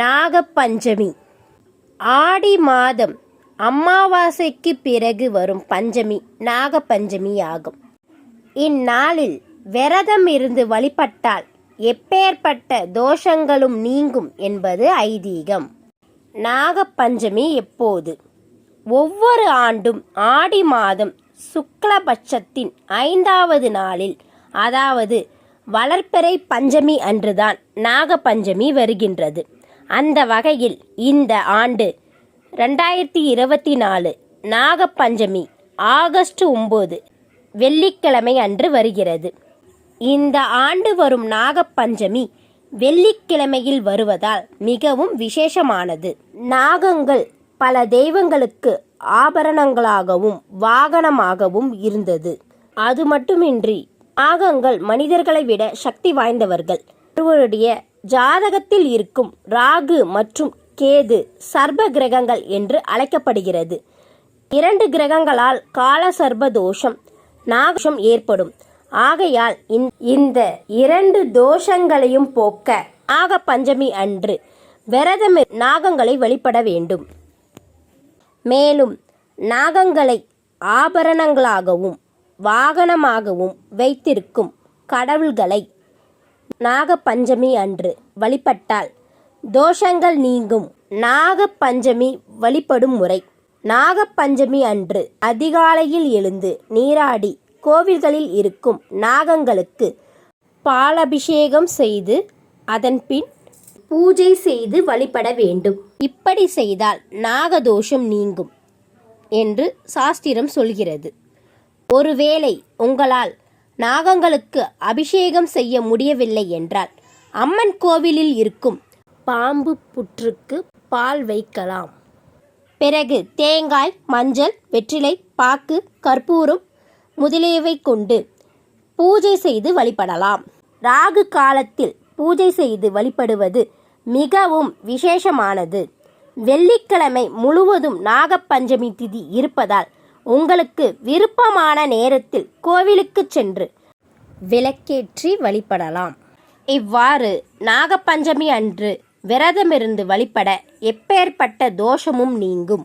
நாகப்பஞ்சமி ஆடி மாதம் அமாவாசைக்கு பிறகு வரும் பஞ்சமி நாகப்பஞ்சமி ஆகும். இந்நாளில் விரதம் இருந்து வழிபட்டால் எப்பேற்பட்ட தோஷங்களும் நீங்கும் என்பது ஐதீகம். நாகப்பஞ்சமி எப்போது? ஒவ்வொரு ஆண்டும் ஆடி மாதம் சுக்லபட்சத்தின் 5வது நாளில், அதாவது வளர்பிறை பஞ்சமி அன்றுதான் நாகப்பஞ்சமி வருகின்றது. அந்த வகையில் இந்த ஆண்டு 2024 நாகப்பஞ்சமி ஆகஸ்ட் 9 வெள்ளிக்கிழமை அன்று வருகிறது. இந்த ஆண்டு வரும் நாகப்பஞ்சமி வெள்ளிக்கிழமையில் வருவதால் மிகவும் விசேஷமானது. நாகங்கள் பல தெய்வங்களுக்கு ஆபரணங்களாகவும் வாகனமாகவும் இருந்தது. அது மட்டுமின்றி நாகங்கள் மனிதர்களை விட சக்தி வாய்ந்தவர்கள். ஒருவருடைய ஜாதகத்தில் இருக்கும் ராகு மற்றும் கேது சர்ப கிரகங்கள் என்று அழைக்கப்படுகிறது. 2 கிரகங்களால் கால சர்ப தோஷம் நாகதோஷம் ஏற்படும். ஆகையால் இந்த 2 தோஷங்களையும் போக்க நாகப்பஞ்சமி அன்று விரதம் நாகங்களை வழிபட வேண்டும். மேலும் நாகங்களை ஆபரணங்களாகவும் வாகனமாகவும் வைத்திருக்கும் கடவுள்களை நாகப்பஞ்சமி அன்று வழிபட்டால் தோஷங்கள் நீங்கும். நாகப்பஞ்சமி வழிபடும் முறை: நாகப்பஞ்சமி அன்று அதிகாலையில் எழுந்து நீராடி கோவில்களில் இருக்கும் நாகங்களுக்கு பாலபிஷேகம் செய்து அதன்பின் பூஜை செய்து வழிபட வேண்டும். இப்படி செய்தால் நாகதோஷம் நீங்கும் என்று சாஸ்திரம் சொல்கிறது. ஒருவேளை உங்களால் நாகங்களுக்கு அபிஷேகம் செய்ய முடியவில்லை என்றால் அம்மன் கோவிலில் இருக்கும் பாம்பு புற்றுக்கு பால் வைக்கலாம். பிறகு தேங்காய், மஞ்சள், வெற்றிலை பாக்கு, கற்பூரம் முதலியவை கொண்டு பூஜை செய்து வழிபடலாம். ராகு காலத்தில் பூஜை செய்து வழிபடுவது மிகவும் விசேஷமானது. வெள்ளிக்கிழமை முழுவதும் நாகப்பஞ்சமி திதி இருப்பதால் உங்களுக்கு விருப்பமான நேரத்தில் கோவிலுக்கு சென்று விளக்கேற்றி வழிபடலாம். இவ்வாறு நாகப்பஞ்சமி அன்று விரதமிருந்து வழிபட எப்பேற்பட்ட தோஷமும் நீங்கும்.